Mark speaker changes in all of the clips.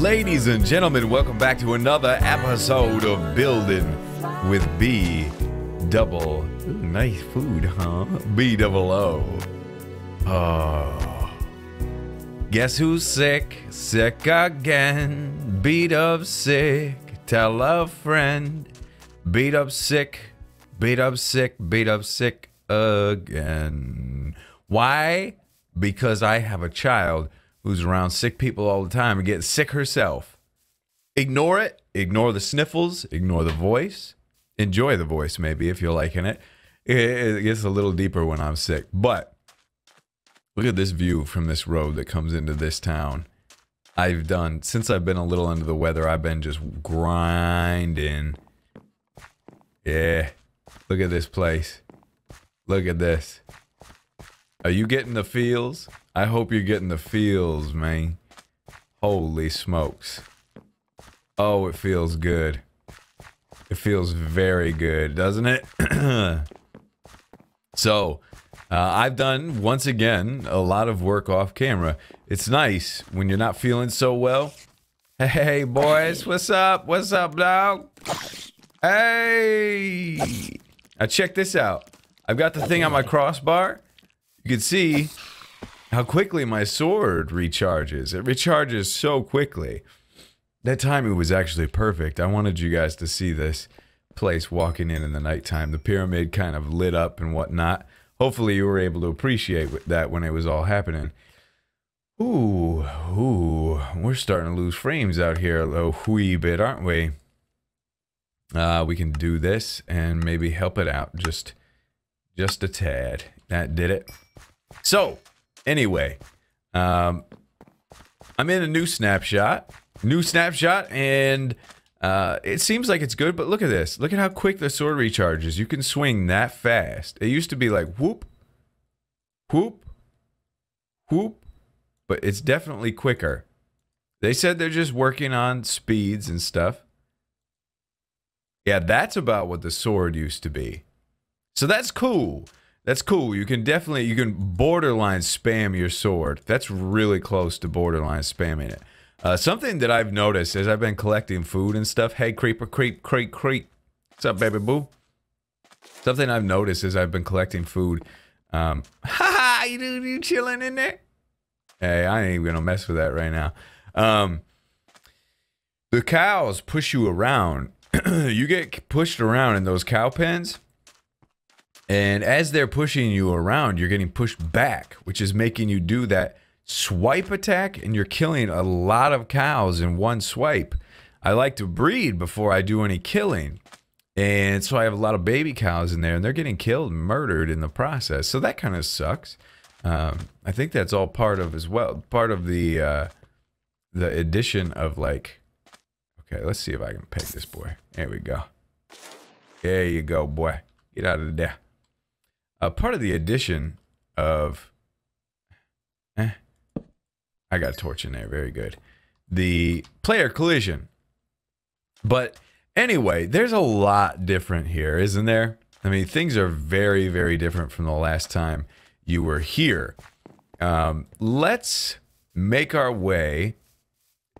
Speaker 1: Ladies and gentlemen, welcome back to another episode of Building with B-double. Ooh, nice food, huh? B-double-O. Oh. Guess who's sick? Sick again. Beat up sick. Tell a friend. Beat up sick. Beat up sick. Beat up sick again. Why? Because I have a child who's around sick people all the time and gets sick herself. Ignore it. Ignore the sniffles. Ignore the voice. Enjoy the voice, maybe, if you're liking it. It gets a little deeper when I'm sick. But look at this view from this road that comes into this town. Since I've been a little under the weather, I've been just grinding. Yeah. Look at this place. Look at this. Are you getting the feels? I hope you're getting the feels, man. Holy smokes. Oh, it feels good. It feels very good, doesn't it? So, I've done, once again, a lot of work off camera. It's nice when you're not feeling so well. Hey, boys, what's up? What's up, dog? Hey! Now, check this out. I've got the thing on my crossbar. You can see how quickly my sword recharges. It recharges so quickly. That timing was actually perfect. I wanted you guys to see this place walking in the nighttime. The pyramid kind of lit up and whatnot. Hopefully you were able to appreciate that when it was all happening. Ooh, we're starting to lose frames out here a little wee bit, aren't we? We can do this and maybe help it out just a tad. That did it. So, anyway, I'm in a new snapshot, and it seems like it's good, but look at this. Look at how quick the sword recharges. You can swing that fast. It used to be like whoop, whoop, whoop, but it's definitely quicker. They said they're just working on speeds and stuff. Yeah, that's about what the sword used to be. So that's cool. That's cool. You can borderline spam your sword. That's really close to borderline spamming it. Something that I've noticed as I've been collecting food and stuff. Hey, creeper, creep. What's up, baby boo? Something I've noticed as I've been collecting food. Haha, you chilling in there? Hey, I ain't even gonna mess with that right now. The cows push you around. You get pushed around in those cow pens. And as they're pushing you around, you're getting pushed back, which is making you do that swipe attack, and you're killing a lot of cows in one swipe. I like to breed before I do any killing, and so I have a lot of baby cows in there, and they're getting killed and murdered in the process. So that kind of sucks. I think that's all part of the addition of, like, okay, let's see if I can peg this boy. There we go. There you go, boy. Get out of there. Part of the addition of... I got a torch in there. Very good. The player collision. But anyway, there's a lot different here, isn't there? I mean, things are very, very different from the last time you were here. Let's make our way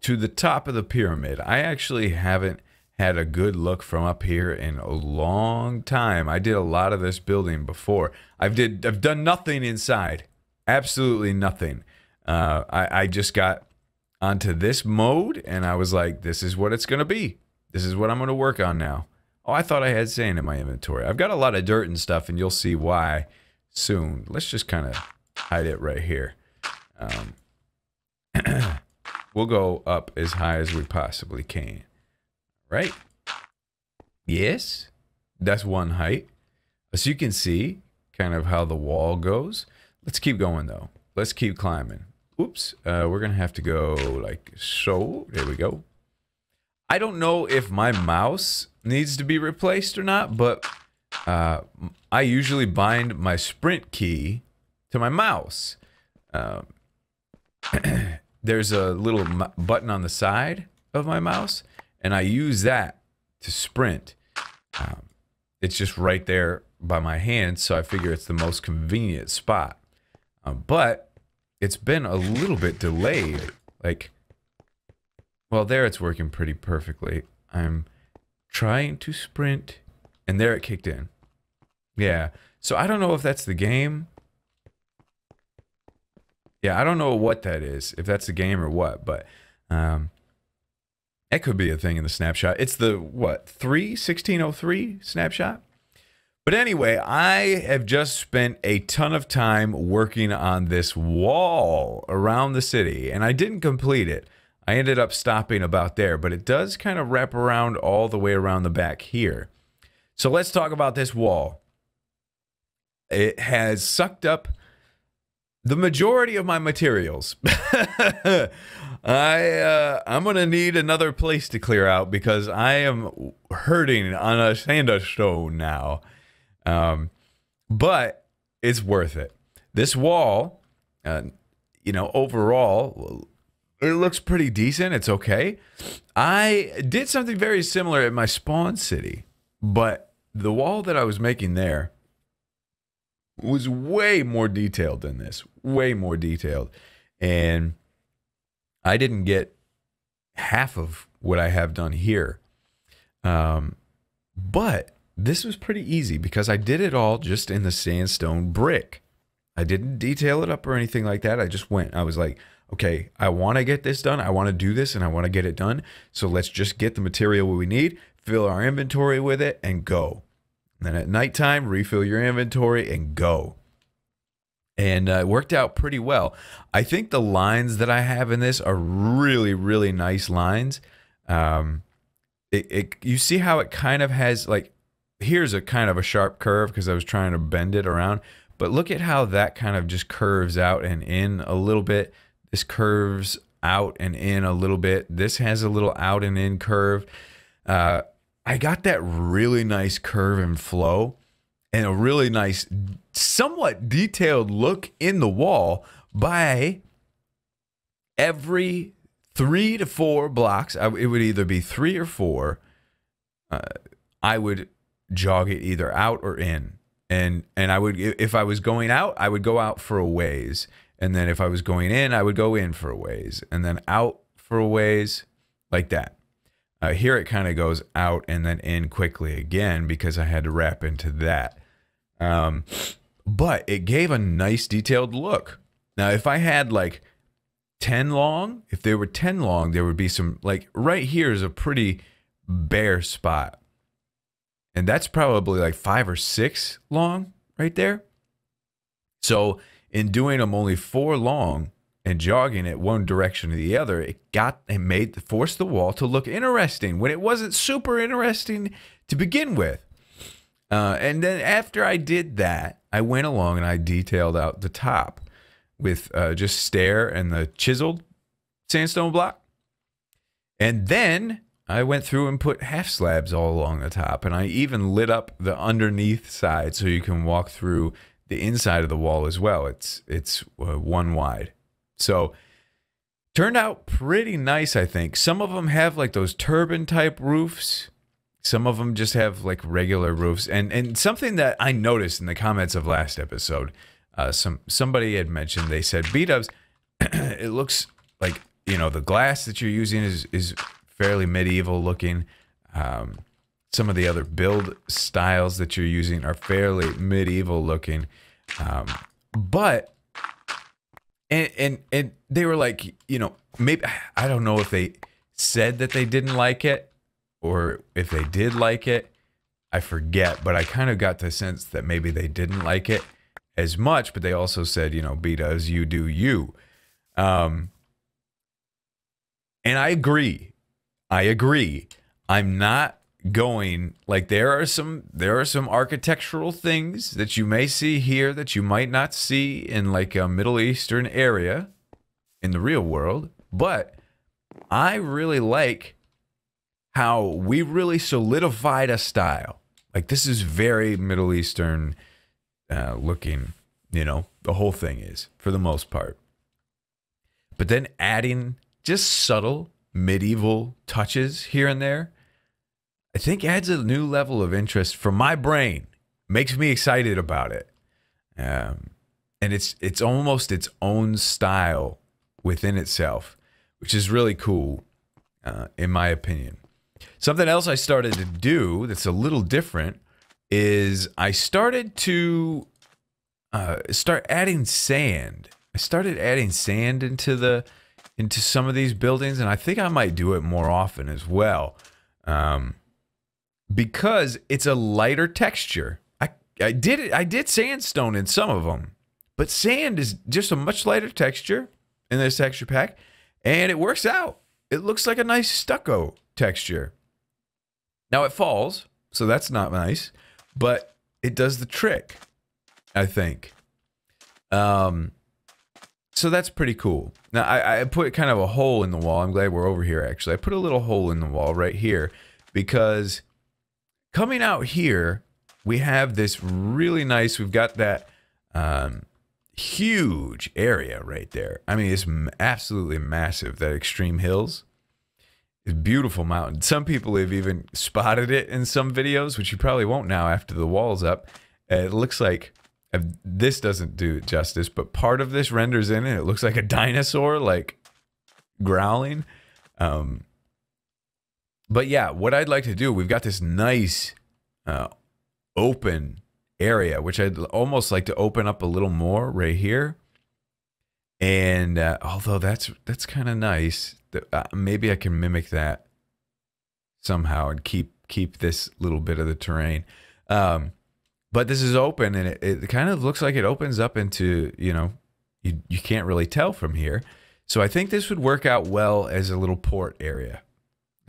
Speaker 1: to the top of the pyramid. I actually haven't had a good look from up here in a long time. I did a lot of this building before. I've done nothing inside. Absolutely nothing. I just got onto this mode and I was like, this is what it's gonna be. This is what I'm gonna work on now. Oh, I thought I had sand in my inventory. I've got a lot of dirt and stuff, and you'll see why soon. Let's just kind of hide it right here. We'll go up as high as we possibly can. Right? Yes, that's one height. So you can see kind of how the wall goes. Let's keep going though. Let's keep climbing. Oops, we're gonna have to go like so. There we go. I don't know if my mouse needs to be replaced or not, but I usually bind my sprint key to my mouse. There's a little button on the side of my mouse, and I use that to sprint. It's just right there by my hand, so I figure it's the most convenient spot. But it's been a little bit delayed. Like, Well, there it's working pretty perfectly. I'm trying to sprint, and there it kicked in. Yeah, so I don't know if that's the game. Yeah, I don't know what that is, if that's the game or what, but that could be a thing in the snapshot. It's the, what, 1603 snapshot? But anyway, I have just spent a ton of time working on this wall around the city, and I didn't complete it. I ended up stopping about there, but it does kind of wrap around all the way around the back here. So let's talk about this wall. It has sucked up the majority of my materials. I'm gonna need another place to clear out because I am hurting on a sandstone now. But it's worth it. This wall, you know, overall, it looks pretty decent. It's okay. I did something very similar at my spawn city, but the wall that I was making there was way more detailed than this. Way more detailed. And I didn't get half of what I have done here. But this was pretty easy because I did it all just in the sandstone brick. I didn't detail it up or anything like that. I just went. I was like, okay, I want to get this done. I want to do this and I want to get it done. So let's just get the material we need, fill our inventory with it, and go. And then at nighttime, refill your inventory and go. And it worked out pretty well. I think the lines that I have in this are really, really nice lines. You see how it kind of has, like, here's a kind of a sharp curve because I was trying to bend it around. But look at how that kind of just curves out and in a little bit. This curves out and in a little bit. This has a little out and in curve. I got that really nice curve and flow and a really nice, somewhat detailed look in the wall by every 3 to 4 blocks. It would either be 3 or 4. I would jog it either out or in. And I would, if I was going out, I would go out for a ways. And then if I was going in, I would go in for a ways. And then out for a ways, like that. Here it kind of goes out and then in quickly again because I had to wrap into that. But it gave a nice detailed look. Now, if I had like 10 long, if they were 10 long, there would be some, like right here is a pretty bare spot. And that's probably like 5 or 6 long right there. So in doing them only 4 long and jogging it one direction or the other, it forced the wall to look interesting when it wasn't super interesting to begin with. And then after I did that, I went along and I detailed out the top with just stair and the chiseled sandstone block. And then I went through and put half slabs all along the top. And I even lit up the underneath side so you can walk through the inside of the wall as well. It's 1 wide. So turned out pretty nice, I think. Some of them have like those turban type roofs. Some of them just have like regular roofs. And something that I noticed in the comments of last episode, somebody had mentioned, they said, B-dubs, it looks like, you know, the glass that you're using is fairly medieval looking. Some of the other build styles that you're using are fairly medieval looking. But and they were like, you know, maybe, I don't know if they said that they didn't like it or if they did like it. I forget, but I kind of got the sense that maybe they didn't like it as much, but they also said, you know, B-does, you do you. And I agree. I'm not going, like, there are some architectural things that you may see here that you might not see in like a Middle Eastern area in the real world, but I really like how we really solidified a style. Like, this is very Middle Eastern looking, you know, the whole thing is for the most part. But then adding just subtle medieval touches here and there, I think adds a new level of interest for my brain. Makes me excited about it. And it's almost its own style within itself, which is really cool. in my opinion. Something else I started to do that's a little different is I started to start adding sand. I started adding sand into some of these buildings, and I think I might do it more often as well, because it's a lighter texture. I did sandstone in some of them, but sand is just a much lighter texture in this texture pack, and it works out. It looks like a nice stucco texture. Now it falls, so that's not nice, but it does the trick, I think. So that's pretty cool. Now I put kind of a hole in the wall. I'm glad we're over here actually. I put a little hole in the wall right here because coming out here, we have this really nice, we've got that huge area right there. I mean, it's absolutely massive, that extreme hills. It's a beautiful mountain. Some people have even spotted it in some videos, which you probably won't now after the wall's up. It looks like, this doesn't do it justice, but part of this renders in and it looks like a dinosaur, like growling. But yeah, what I'd like to do, we've got this nice open area, which I'd almost like to open up a little more right here. And although that's kind of nice, maybe I can mimic that somehow and keep this little bit of the terrain. But this is open, and it kind of looks like it opens up into, you know, you can't really tell from here. So I think this would work out well as a little port area.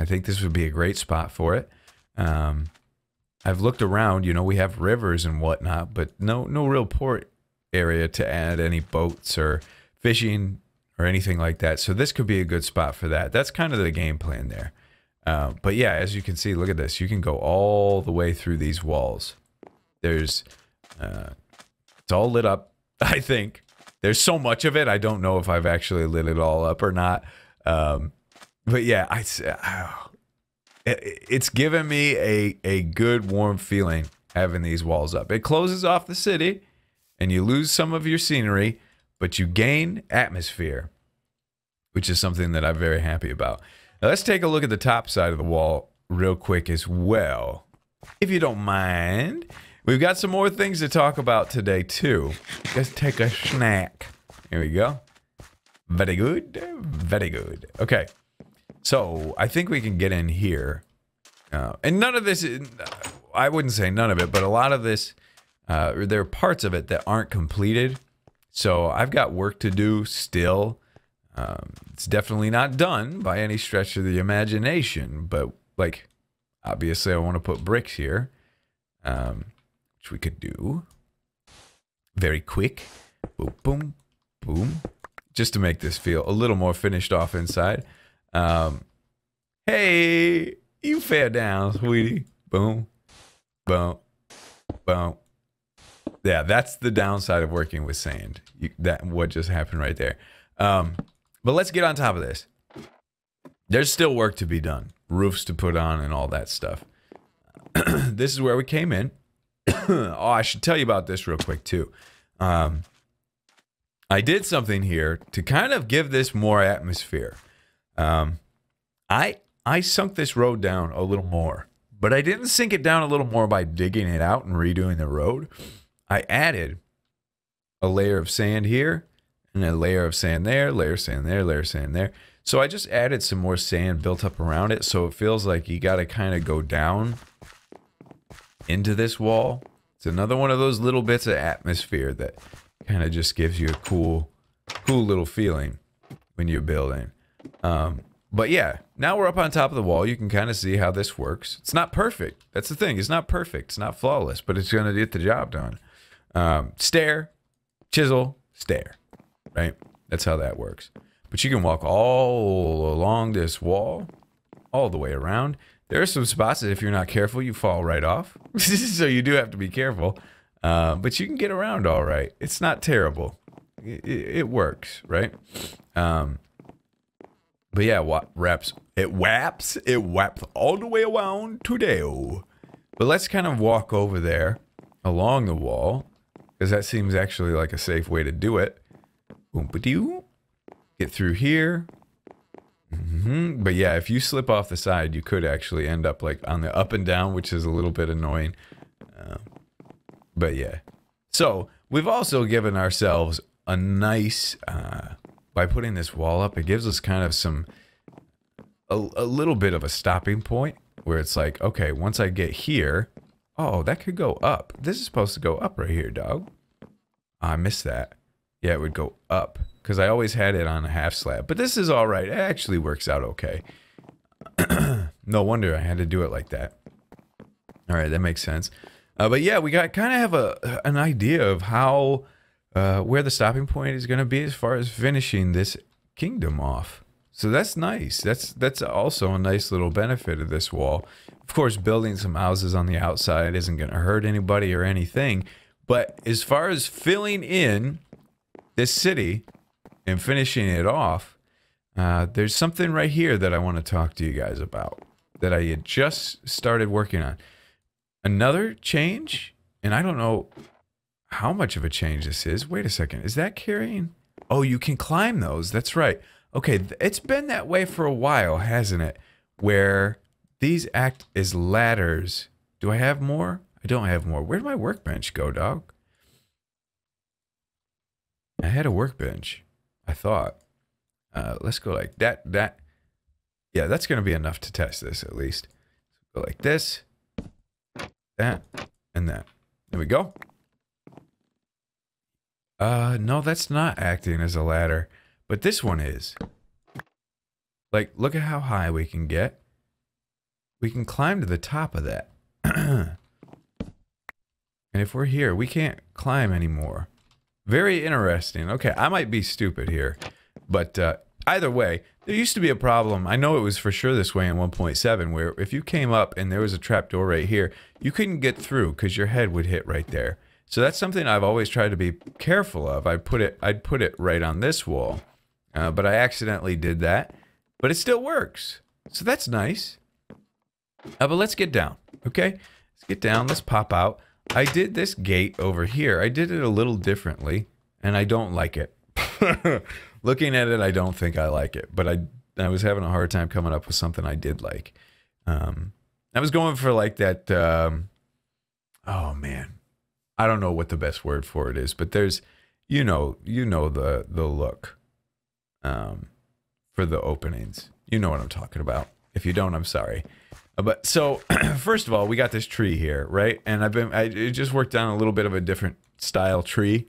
Speaker 1: I think this would be a great spot for it. I've looked around, you know, we have rivers and whatnot, but no real port area to add any boats or fishing or anything like that. So this could be a good spot for that. That's kind of the game plan there. But yeah, as you can see, look at this. You can go all the way through these walls. There's, it's all lit up, I think. There's so much of it, I don't know if I've actually lit it all up or not. But yeah, it's given me a good warm feeling having these walls up. It closes off the city, and you lose some of your scenery, but you gain atmosphere, which is something that I'm very happy about. Now let's take a look at the top side of the wall real quick as well, if you don't mind. We've got some more things to talk about today, too. Let's take a snack. Here we go. Very good. Very good. Okay. So, I think we can get in here. And none of this, I wouldn't say none of it, but a lot of this, there are parts of it that aren't completed. So, I've got work to do still. It's definitely not done by any stretch of the imagination. But, like, obviously I want to put bricks here. Which we could do very quick. Boom, boom, boom. Just to make this feel a little more finished off inside. Hey, you fell down, sweetie. Boom, boom, boom. Yeah, that's the downside of working with sand. What just happened right there. But let's get on top of this. There's still work to be done. Roofs to put on and all that stuff. This is where we came in. Oh, I should tell you about this real quick too. I did something here to kind of give this more atmosphere. I sunk this road down a little more, but I didn't sink it down a little more by digging it out and redoing the road. I added a layer of sand here and a layer of sand there, layer of sand there, layer of sand there. So I just added some more sand built up around it, so it feels like you got to kind of go down into this wall. It's another one of those little bits of atmosphere that kind of just gives you a cool little feeling when you're building. But yeah, now we're up on top of the wall. You can kind of see how this works. It's not perfect. That's the thing. It's not perfect. It's not flawless, but it's going to get the job done. Stair, chisel, stair, right? That's how that works. But you can walk all along this wall, all the way around. There are some spots that if you're not careful, you fall right off. So you do have to be careful. But you can get around all right. It's not terrible. It works, right? But yeah, it wraps all the way around today. But let's kind of walk over there along the wall, because that seems actually like a safe way to do it. Boom-ba-doo. Get through here. But yeah, if you slip off the side, you could actually end up like on the up and down, which is a little bit annoying. But yeah. So we've also given ourselves a nice, by putting this wall up, it gives us kind of a little bit of a stopping point where it's like, okay, once I get here, oh, that could go up. This is supposed to go up right here, dog. I missed that. Yeah, it would go up because I always had it on a half slab. But this is all right. It actually works out okay. No wonder I had to do it like that. All right, that makes sense. But yeah, we got kind of have an idea of how where the stopping point is going to be as far as finishing this kingdom off. So that's nice. That's also a nice little benefit of this wall. Of course, building some houses on the outside isn't going to hurt anybody or anything. But as far as filling in this city and finishing it off, there's something right here that I want to talk to you guys about that I had just started working on. Another change, and I don't know how much of a change this is. Wait a second. Is that carrying? Oh, you can climb those. That's right. Okay, it's been that way for a while, hasn't it? Where these act as ladders. Do I have more? I don't have more. Where'd my workbench go, dog? I had a workbench, I thought. Let's go like that. Yeah, that's going to be enough to test this at least. Go like this, that, and that. There we go. No, that's not acting as a ladder, but this one is. Like, look at how high we can get. We can climb to the top of that. And if we're here, we can't climb anymore. Very interesting. Okay, I might be stupid here, but either way, there used to be a problem. I know it was for sure this way in 1.7, where if you came up and there was a trapdoor right here, you couldn't get through because your head would hit right there. So that's something I've always tried to be careful of. I'd put it right on this wall, but I accidentally did that. But it still works, so that's nice. But let's get down, okay? Let's get down. Let's pop out. I did this gate over here. I did it a little differently, and I don't like it. Looking at it, I don't think I like it, but I was having a hard time coming up with something I did like. I was going for like that, oh man, I don't know what the best word for it is, but there's, you know the look for the openings. You know what I'm talking about. If you don't, I'm sorry. But so, first of all, we got this tree here, right? And I just worked on a little bit of a different style tree.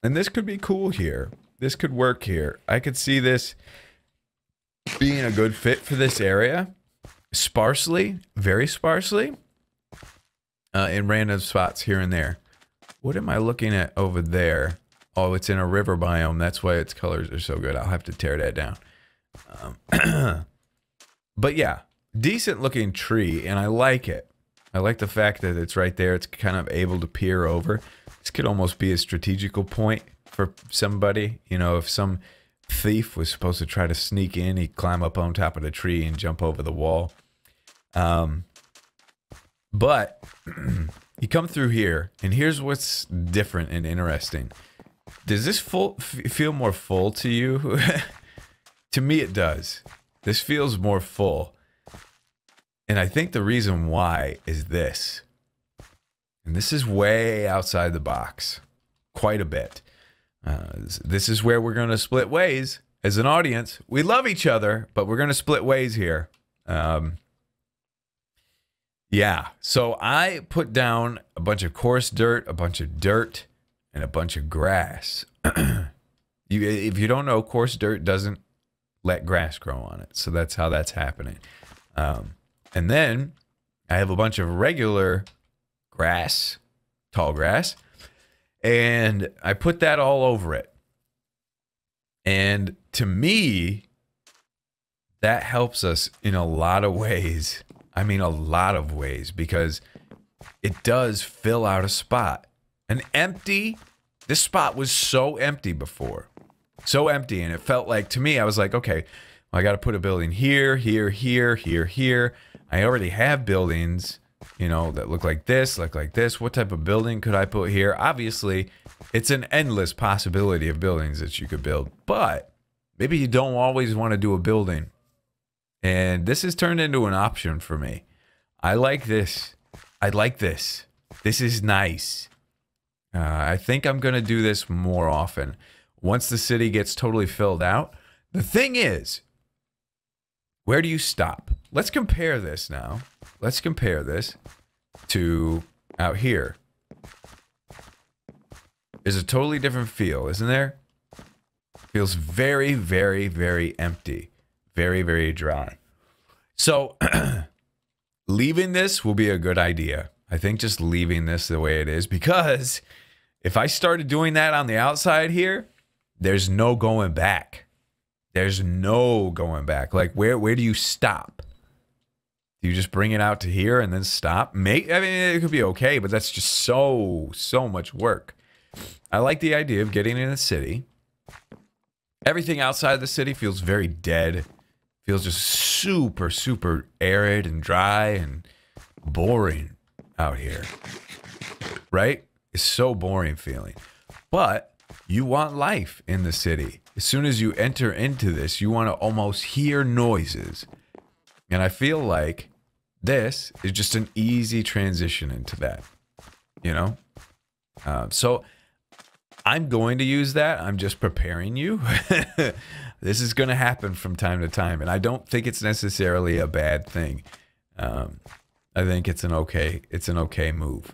Speaker 1: And this could be cool here. This could work here. I could see this being a good fit for this area. Sparsely, very sparsely, in random spots here and there. What am I looking at over there? Oh, it's in a river biome. That's why its colors are so good. I'll have to tear that down. But yeah, decent looking tree, and I like it. I like the fact that it's right there. It's kind of able to peer over. This could almost be a strategical point for somebody. You know, if some thief was supposed to try to sneak in, he'd climb up on top of the tree and jump over the wall. But you come through here, and here's what's different and interesting. Does this feel more full to you? To me, it does. This feels more full. And I think the reason why is this. And this is way outside the box. Quite a bit. This is where we're going to split ways. As an audience, we love each other, but we're going to split ways here. Yeah. So I put down a bunch of coarse dirt, a bunch of dirt, and a bunch of grass. If you don't know, coarse dirt doesn't let grass grow on it. So that's how that's happening. And then I have a bunch of regular grass, tall grass, and I put that all over it. And to me, that helps us in a lot of ways. I mean, a lot of ways, because it does fill out a spot. This spot was so empty before. So empty, and it felt like, to me, I was like, okay, well, I got to put a building here, here, here, here, here. I already have buildings, you know, that look like this, look like this. What type of building could I put here? Obviously, it's an endless possibility of buildings that you could build. But Maybe you don't always want to do a building. And this has turned into an option for me. I like this. I like this. This is nice. I think I'm going to do this more often. Once the city gets totally filled out. The thing is, where do you stop? Let's compare this now. Let's compare this to out here. There's a totally different feel, isn't there? Feels very, very, very empty. Very, very dry. So, leaving this will be a good idea. I think just leaving this the way it is, because if I started doing that on the outside here, there's no going back. There's no going back. Like, where do you stop? Do you just bring it out to here and then stop? I mean, it could be okay, but that's just so much work. I like the idea of getting in a city. Everything outside the city feels very dead. Feels just super, super arid and dry and boring out here. Right? It's so boring feeling. But you want life in the city. As soon as you enter into this, you want to almost hear noises. And I feel like this is just an easy transition into that. You know? So I'm going to use that. I'm just preparing you. This is going to happen from time to time. And I don't think it's necessarily a bad thing. I think it's an okay move.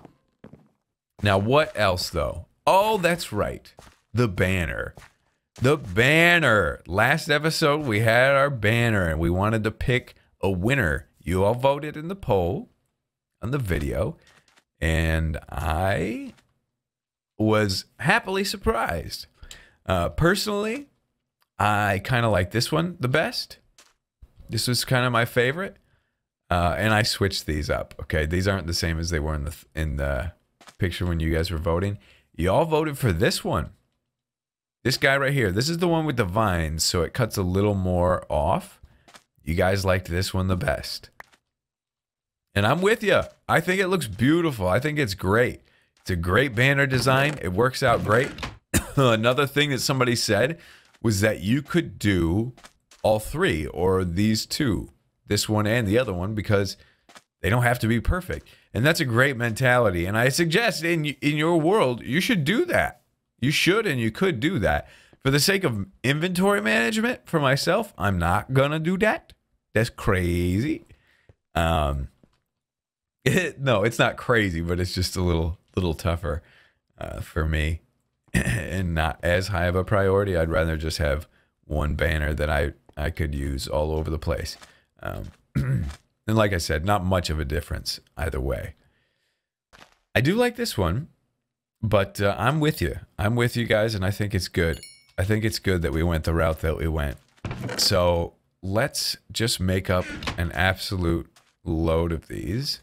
Speaker 1: Now, what else, though? Oh, that's right. The banner. The banner. Last episode, we had our banner, and we wanted to pick a winner. You all voted in the poll on the video, and I was happily surprised. Personally, I kind of like this one the best. This was kind of my favorite. And I switched these up. Okay, these aren't the same as they were in the picture when you guys were voting. You all voted for this one. This guy right here. This is the one with the vines, so it cuts a little more off. You guys liked this one the best. And I'm with you. I think it looks beautiful. I think it's great. It's a great banner design. It works out great. Another thing that somebody said was that you could do all three, or these two. This one and the other one, because they don't have to be perfect. And that's a great mentality. And I suggest in your world, you should do that. You should and you could do that. For the sake of inventory management, for myself, I'm not going to do that. That's crazy. No, it's not crazy, but it's just a little tougher for me. And not as high of a priority. I'd rather just have one banner that I could use all over the place. And like I said, not much of a difference either way. I do like this one, but I'm with you. I'm with you guys, and I think it's good. I think it's good that we went the route that we went. So let's just make up an absolute load of these.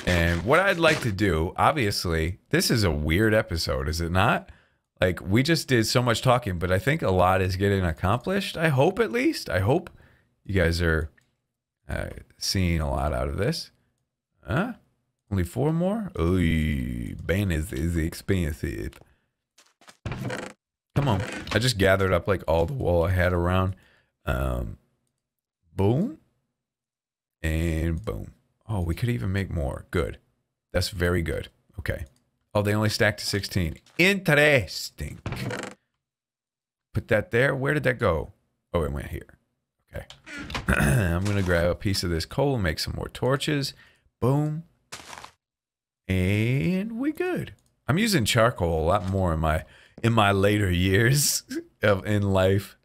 Speaker 1: And what I'd like to do, obviously, this is a weird episode, is it not? Like, we just did so much talking, but I think a lot is getting accomplished. I hope, at least. I hope you guys are seeing a lot out of this. Huh? Only 4 more? Oy, Bane is expensive. Come on. I just gathered up like all the wool I had around. Boom. And boom. Oh, we could even make more. Good. That's very good. Okay. Oh, they only stacked to 16. Interesting. Put that there. Where did that go? Oh, it went here. Okay. I'm going to grab a piece of this coal and make some more torches. Boom. And we good. I'm using charcoal a lot more in my later years in life.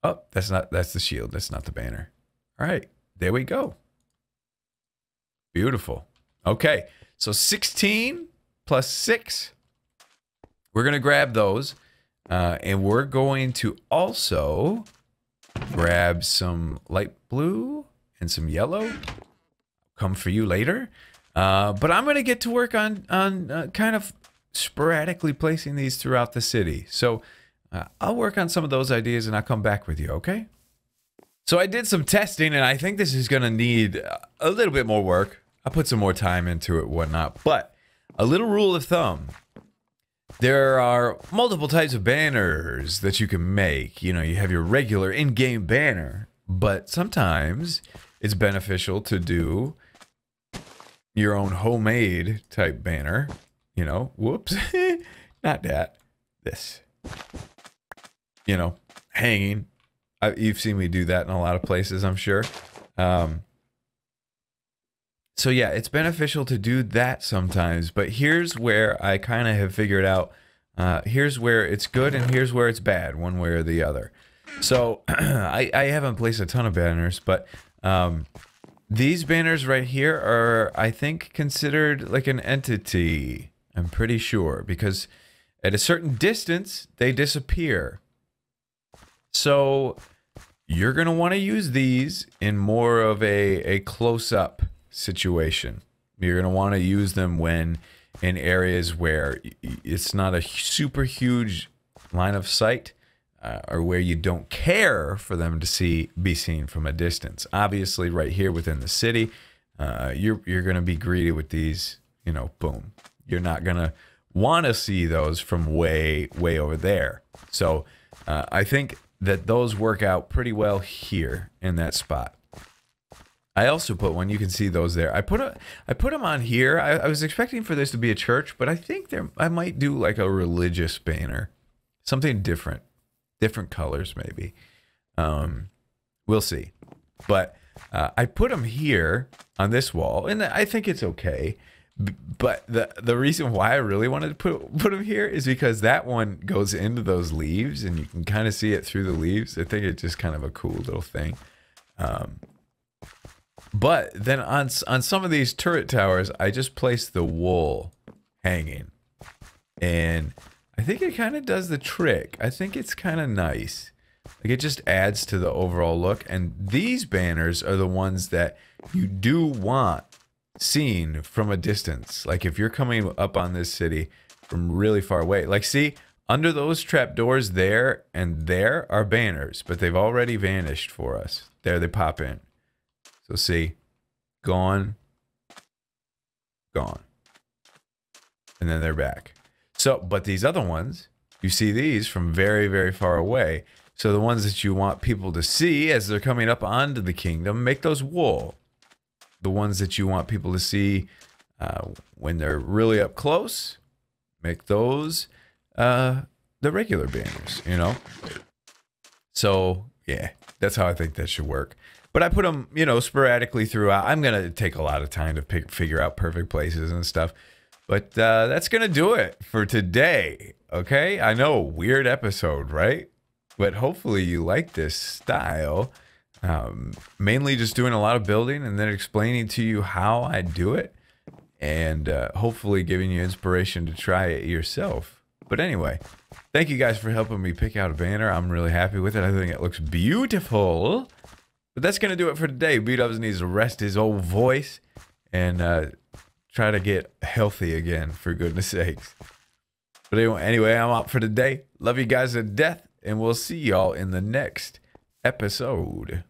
Speaker 1: Oh, that's the shield. That's not the banner. All right. There we go. Beautiful. Okay. So 16 plus 6. We're going to grab those. And we're going to also grab some light blue and some yellow. Come for you later. But I'm going to get to work on kind of sporadically placing these throughout the city. So I'll work on some of those ideas and I'll come back with you, okay? So I did some testing and I think this is going to need a little bit more work. I'll put some more time into it, whatnot. But a little rule of thumb. There are multiple types of banners that you can make. You know, you have your regular in-game banner, but sometimes it's beneficial to do your own homemade type banner. You know, whoops, not that, this. You know, hanging. You've seen me do that in a lot of places, I'm sure. So yeah, it's beneficial to do that sometimes, but here's where I kind of have figured out, here's where it's good and here's where it's bad, one way or the other. So I haven't placed a ton of banners, but these banners right here are, I think, considered like an entity. I'm pretty sure, because at a certain distance, they disappear. So you're going to want to use these in more of a close-up situation. You're going to want to use them when in areas where it's not a super huge line of sight, or where you don't care for them to be seen from a distance. Obviously, right here within the city, you're going to be greedy with these. You know, boom. You're not going to want to see those from way over there. So I think that those work out pretty well here in that spot. I also put one. You can see those there. I put them on here. I was expecting for this to be a church, but I think I might do like a religious banner, something different colors maybe. We'll see. But I put them here on this wall, and I think it's okay. But the reason why I really wanted to put them here is because that one goes into those leaves, and you can kind of see it through the leaves. I think it's just kind of a cool little thing. But then on some of these turret towers, I just placed the wool hanging, and I think it kind of does the trick. I think it's kind of nice. Like, it just adds to the overall look. And these banners are the ones that you do want seen from a distance. Like, if you're coming up on this city from really far away, like, see, under those trapdoors there and there are banners, but they've already vanished for us. There they pop in. So see, gone, and then they're back. So, but these other ones, you see these from very far away. So the ones that you want people to see as they're coming up onto the kingdom, make those wool. The ones that you want people to see when they're really up close, make those the regular banners, you know? So, yeah, that's how I think that should work. But I put them, you know, sporadically throughout. I'm going to take a lot of time to figure out perfect places and stuff. But that's going to do it for today, okay? I know, weird episode, right? But hopefully you like this style. Mainly just doing a lot of building and then explaining to you how I do it. And hopefully giving you inspiration to try it yourself. But anyway, thank you guys for helping me pick out a banner. I'm really happy with it. I think it looks beautiful. But that's going to do it for today. B-Dubs needs to rest his old voice and try to get healthy again, for goodness sakes. But anyway, I'm out for today. Love you guys to death, and we'll see y'all in the next episode.